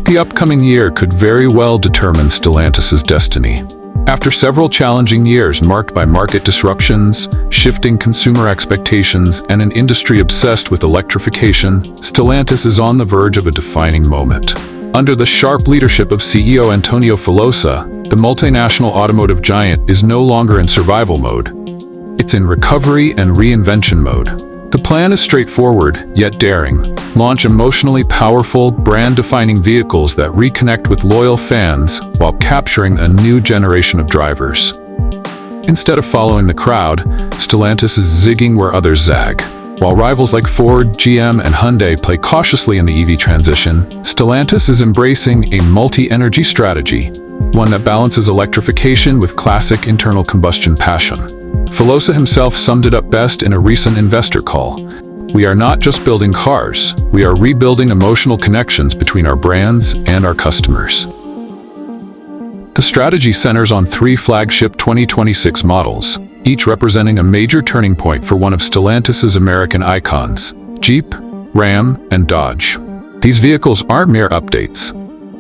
The upcoming year could very well determine Stellantis' destiny. After several challenging years marked by market disruptions, shifting consumer expectations, and an industry obsessed with electrification, Stellantis is on the verge of a defining moment. Under the sharp leadership of CEO Antonio Filosa, the multinational automotive giant is no longer in survival mode. It's in recovery and reinvention mode. The plan is straightforward, yet daring. Launch emotionally powerful, brand-defining vehicles that reconnect with loyal fans while capturing a new generation of drivers. Instead of following the crowd, Stellantis is zigging where others zag. While rivals like Ford, GM, and Hyundai play cautiously in the EV transition, Stellantis is embracing a multi-energy strategy, one that balances electrification with classic internal combustion passion. Filosa himself summed it up best in a recent investor call. We are not just building cars, we are rebuilding emotional connections between our brands and our customers. The strategy centers on 3 flagship 2026 models, each representing a major turning point for one of Stellantis' American icons, Jeep, Ram, and Dodge. These vehicles aren't mere updates.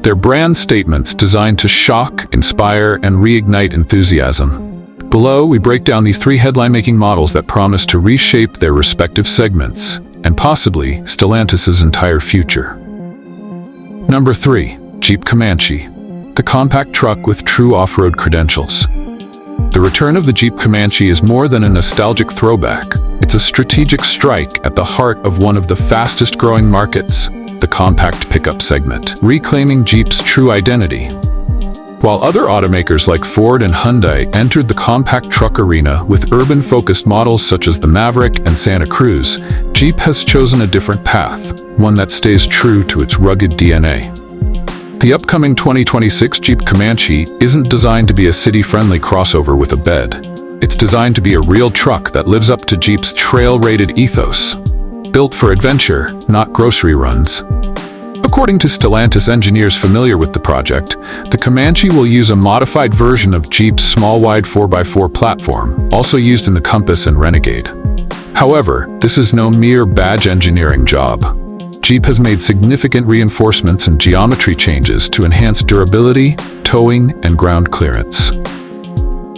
They're brand statements designed to shock, inspire, and reignite enthusiasm. Below, we break down these 3 headline-making models that promise to reshape their respective segments, and possibly Stellantis' entire future. Number 3. Jeep Comanche, the compact truck with true off-road credentials. The return of the Jeep Comanche is more than a nostalgic throwback. It's a strategic strike at the heart of one of the fastest-growing markets, the compact pickup segment, reclaiming Jeep's true identity. While other automakers like Ford and Hyundai entered the compact truck arena with urban-focused models such as the Maverick and Santa Cruz, Jeep has chosen a different path, one that stays true to its rugged DNA. The upcoming 2026 Jeep Comanche isn't designed to be a city-friendly crossover with a bed. It's designed to be a real truck that lives up to Jeep's trail-rated ethos. Built for adventure, not grocery runs. According to Stellantis engineers familiar with the project, the Comanche will use a modified version of Jeep's small-wide 4x4 platform, also used in the Compass and Renegade. However, this is no mere badge engineering job. Jeep has made significant reinforcements and geometry changes to enhance durability, towing, and ground clearance.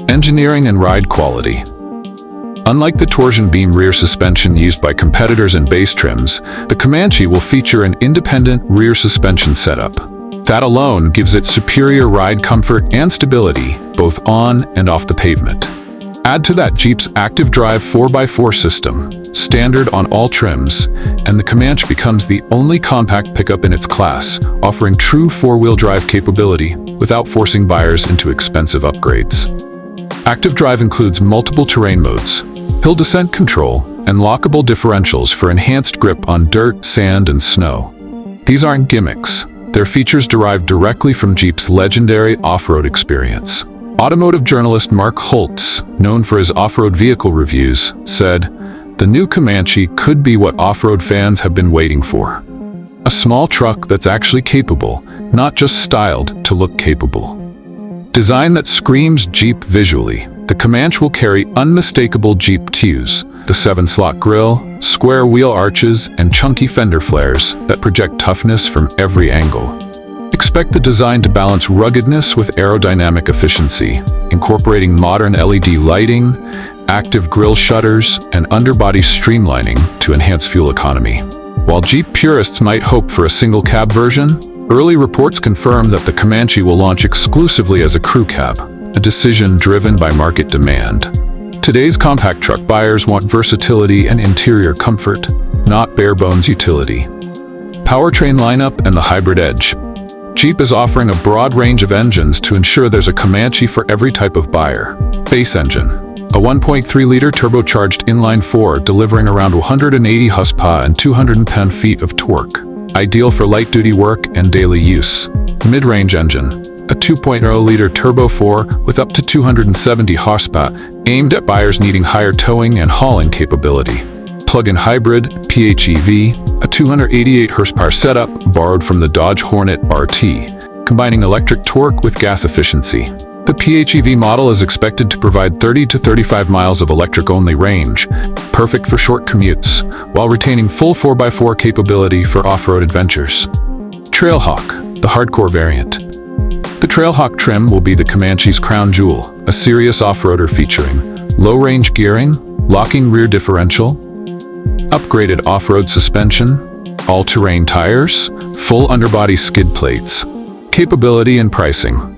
Engineering and ride quality. Unlike the torsion beam rear suspension used by competitors in base trims, the Comanche will feature an independent rear suspension setup. That alone gives it superior ride comfort and stability, both on and off the pavement. Add to that Jeep's active drive 4x4 system, standard on all trims, and the Comanche becomes the only compact pickup in its class, offering true four-wheel drive capability without forcing buyers into expensive upgrades. Active drive includes multiple terrain modes, hill descent control, and lockable differentials for enhanced grip on dirt, sand, and snow. These aren't gimmicks. They're features derived directly from Jeep's legendary off-road experience. Automotive journalist Mark Holtz, known for his off-road vehicle reviews, said, "The new Comanche could be what off-road fans have been waiting for. A small truck that's actually capable, not just styled to look capable." Design that screams Jeep visually, the Comanche will carry unmistakable Jeep cues, the 7-slot grille, square wheel arches, and chunky fender flares that project toughness from every angle. Expect the design to balance ruggedness with aerodynamic efficiency, incorporating modern LED lighting, active grille shutters, and underbody streamlining to enhance fuel economy. While Jeep purists might hope for a single cab version, early reports confirm that the Comanche will launch exclusively as a crew cab, a decision driven by market demand. Today's compact truck buyers want versatility and interior comfort, not bare-bones utility. Powertrain lineup and the hybrid edge. Jeep is offering a broad range of engines to ensure there's a Comanche for every type of buyer. Base engine, a 1.3-liter turbocharged inline-4 delivering around 180 horsepower and 210 feet of torque, ideal for light-duty work and daily use. Mid-range engine, a 2.0-liter turbo 4 with up to 270 horsepower, aimed at buyers needing higher towing and hauling capability. Plug-in hybrid, PHEV, a 288 horsepower setup borrowed from the Dodge Hornet RT, combining electric torque with gas efficiency. The PHEV model is expected to provide 30 to 35 miles of electric-only range, perfect for short commutes, while retaining full 4x4 capability for off-road adventures. Trailhawk, the hardcore variant. The Trailhawk trim will be the Comanche's crown jewel, a serious off-roader featuring low-range gearing, locking rear differential, upgraded off-road suspension, all-terrain tires, full underbody skid plates. Capability and pricing.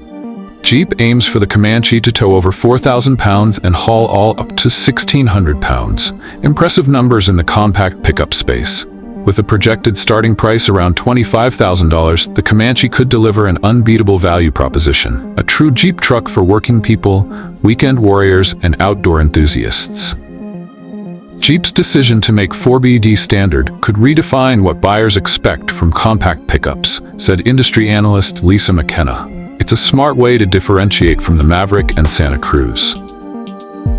Jeep aims for the Comanche to tow over 4,000 pounds and haul all up to 1,600 pounds. Impressive numbers in the compact pickup space. With a projected starting price around $25,000, the Comanche could deliver an unbeatable value proposition, a true Jeep truck for working people, weekend warriors, and outdoor enthusiasts. Jeep's decision to make 4BD standard could redefine what buyers expect from compact pickups, said industry analyst Lisa McKenna. It's a smart way to differentiate from the Maverick and Santa Cruz.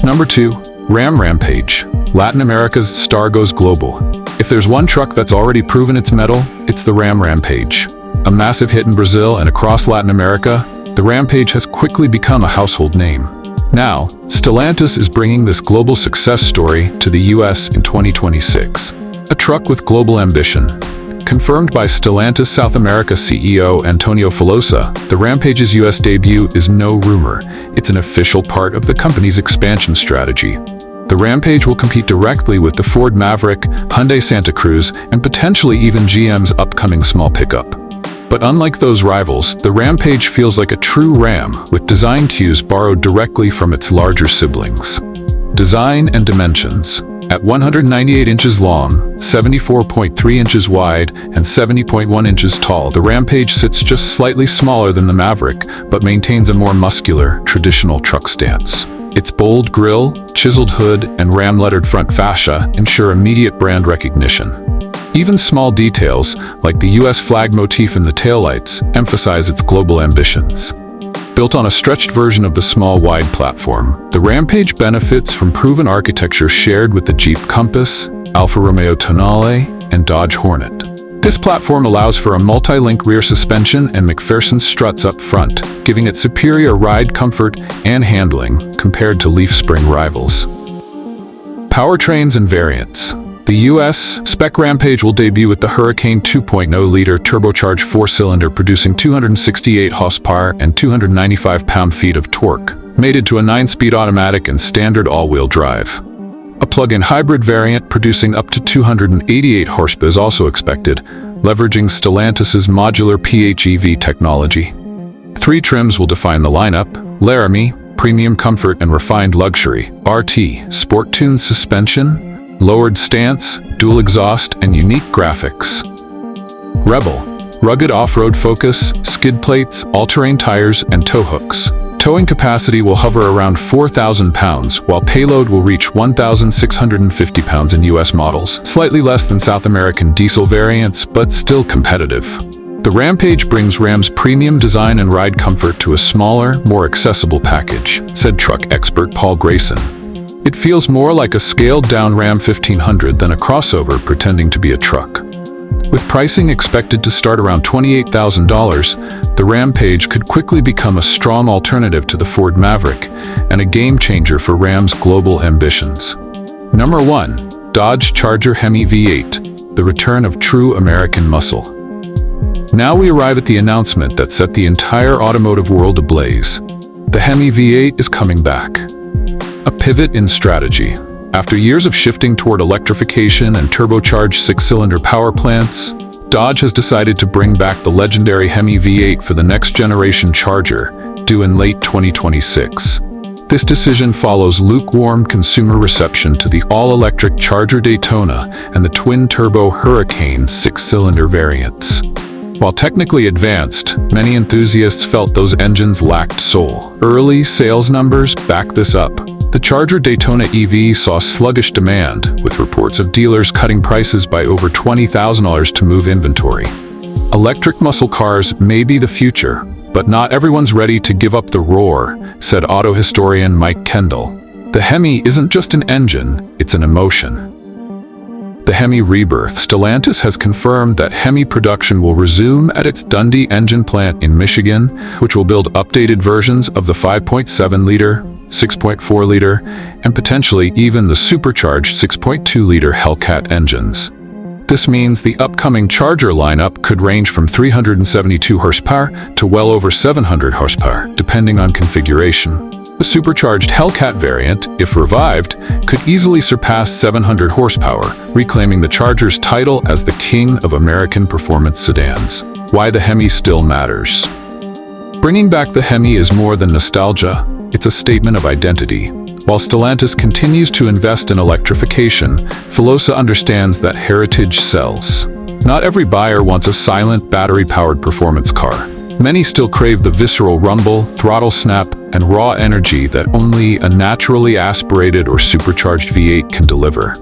Number 2. Ram Rampage. Latin America's star goes global. If there's one truck that's already proven its mettle, it's the Ram Rampage. A massive hit in Brazil and across Latin America, the Rampage has quickly become a household name. Now, Stellantis is bringing this global success story to the US in 2026. A truck with global ambition. Confirmed by Stellantis South America CEO Antonio Filosa, the Rampage's US debut is no rumor. It's an official part of the company's expansion strategy. The Rampage will compete directly with the Ford Maverick, Hyundai Santa Cruz, and potentially even GM's upcoming small pickup. But unlike those rivals, the Rampage feels like a true Ram, with design cues borrowed directly from its larger siblings. Design and dimensions. At 198 inches long, 74.3 inches wide, and 70.1 inches tall, the Rampage sits just slightly smaller than the Maverick, but maintains a more muscular, traditional truck stance. Its bold grille, chiseled hood, and Ram-lettered front fascia ensure immediate brand recognition. Even small details, like the US flag motif in the taillights, emphasize its global ambitions. Built on a stretched version of the small wide platform, the Rampage benefits from proven architecture shared with the Jeep Compass, Alfa Romeo Tonale, and Dodge Hornet. This platform allows for a multi-link rear suspension and McPherson struts up front, giving it superior ride comfort and handling compared to leaf spring rivals. Powertrains and variants. The US spec Rampage will debut with the Hurricane 2.0-liter turbocharged four-cylinder producing 268 horsepower and 295 pound-feet of torque, mated to a 9-speed automatic and standard all-wheel drive. A plug-in hybrid variant producing up to 288 horsepower is also expected, leveraging Stellantis' modular PHEV technology. 3 trims will define the lineup: Laramie, premium comfort and refined luxury; RT, sport-tuned suspension, lowered stance, dual exhaust, and unique graphics; Rebel, rugged off-road focus, skid plates, all-terrain tires, and tow hooks. Towing capacity will hover around 4,000 pounds, while payload will reach 1,650 pounds in US models, slightly less than South American diesel variants, but still competitive. The Rampage brings Ram's premium design and ride comfort to a smaller, more accessible package, said truck expert Paul Grayson. It feels more like a scaled-down Ram 1500 than a crossover pretending to be a truck. With pricing expected to start around $28,000, the Rampage could quickly become a strong alternative to the Ford Maverick and a game-changer for Ram's global ambitions. Number 1. Dodge Charger Hemi V8, the return of true American muscle. Now we arrive at the announcement that set the entire automotive world ablaze. The Hemi V8 is coming back. A pivot in strategy. After years of shifting toward electrification and turbocharged 6-cylinder power plants, Dodge has decided to bring back the legendary Hemi V8 for the next-generation Charger, due in late 2026. This decision follows lukewarm consumer reception to the all-electric Charger Daytona and the twin-turbo Hurricane 6-cylinder variants. While technically advanced, many enthusiasts felt those engines lacked soul. Early sales numbers back this up. The Charger Daytona EV saw sluggish demand, with reports of dealers cutting prices by over $20,000 to move inventory. Electric muscle cars may be the future, but not everyone's ready to give up the roar, said auto historian Mike Kendall. The Hemi isn't just an engine, it's an emotion. The Hemi rebirth. Stellantis has confirmed that Hemi production will resume at its Dundee engine plant in Michigan, which will build updated versions of the 5.7-liter 6.4-liter, and potentially even the supercharged 6.2-liter Hellcat engines. This means the upcoming Charger lineup could range from 372 horsepower to well over 700 horsepower, depending on configuration. The supercharged Hellcat variant, if revived, could easily surpass 700 horsepower, reclaiming the Charger's title as the king of American performance sedans. Why the Hemi still matters. Bringing back the Hemi is more than nostalgia, it's a statement of identity. While Stellantis continues to invest in electrification, Filosa understands that heritage sells. Not every buyer wants a silent, battery-powered performance car. Many still crave the visceral rumble, throttle snap, and raw energy that only a naturally aspirated or supercharged V8 can deliver.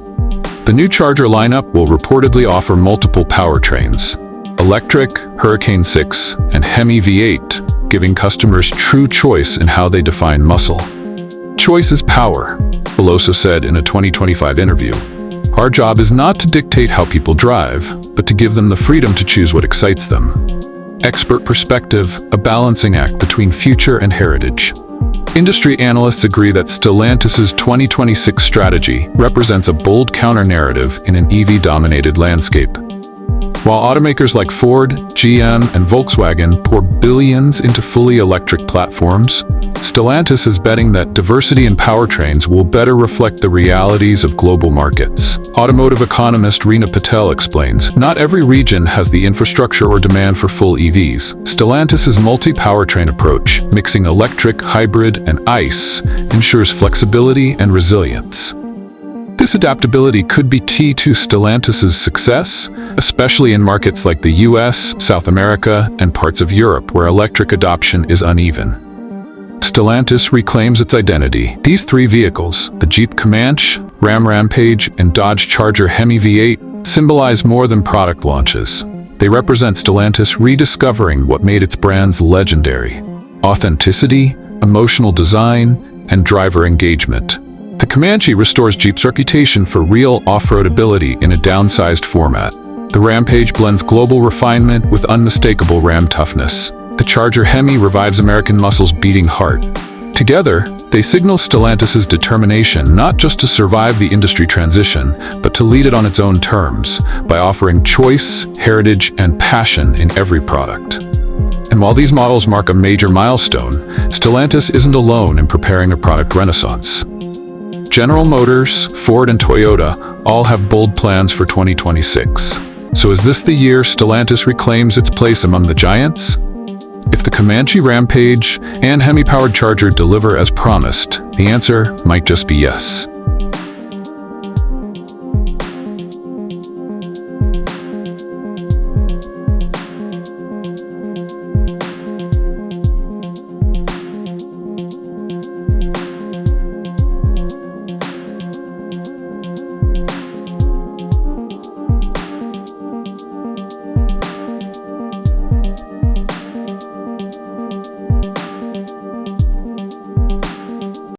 The new Charger lineup will reportedly offer multiple powertrains: electric, Hurricane 6, and Hemi V8, giving customers true choice in how they define muscle. Choice is power, Filosa said in a 2025 interview. Our job is not to dictate how people drive, but to give them the freedom to choose what excites them. Expert perspective, a balancing act between future and heritage. Industry analysts agree that Stellantis' 2026 strategy represents a bold counter-narrative in an EV-dominated landscape. While automakers like Ford, GM, and Volkswagen pour billions into fully electric platforms, Stellantis is betting that diversity in powertrains will better reflect the realities of global markets. Automotive economist Rina Patel explains, not every region has the infrastructure or demand for full EVs. Stellantis' multi-powertrain approach, mixing electric, hybrid, and ICE, ensures flexibility and resilience. This adaptability could be key to Stellantis' success, especially in markets like the US, South America, and parts of Europe where electric adoption is uneven. Stellantis reclaims its identity. These three vehicles, the Jeep Comanche, Ram Rampage, and Dodge Charger Hemi V8, symbolize more than product launches. They represent Stellantis rediscovering what made its brands legendary: authenticity, emotional design, and driver engagement. The Comanche restores Jeep's reputation for real off-road ability in a downsized format. The Rampage blends global refinement with unmistakable Ram toughness. The Charger Hemi revives American muscle's beating heart. Together, they signal Stellantis' determination not just to survive the industry transition, but to lead it on its own terms, by offering choice, heritage, and passion in every product. And while these models mark a major milestone, Stellantis isn't alone in preparing a product renaissance. General Motors, Ford, and Toyota all have bold plans for 2026. So is this the year Stellantis reclaims its place among the giants? If the Comanche, Rampage, and Hemi-powered Charger deliver as promised, the answer might just be yes.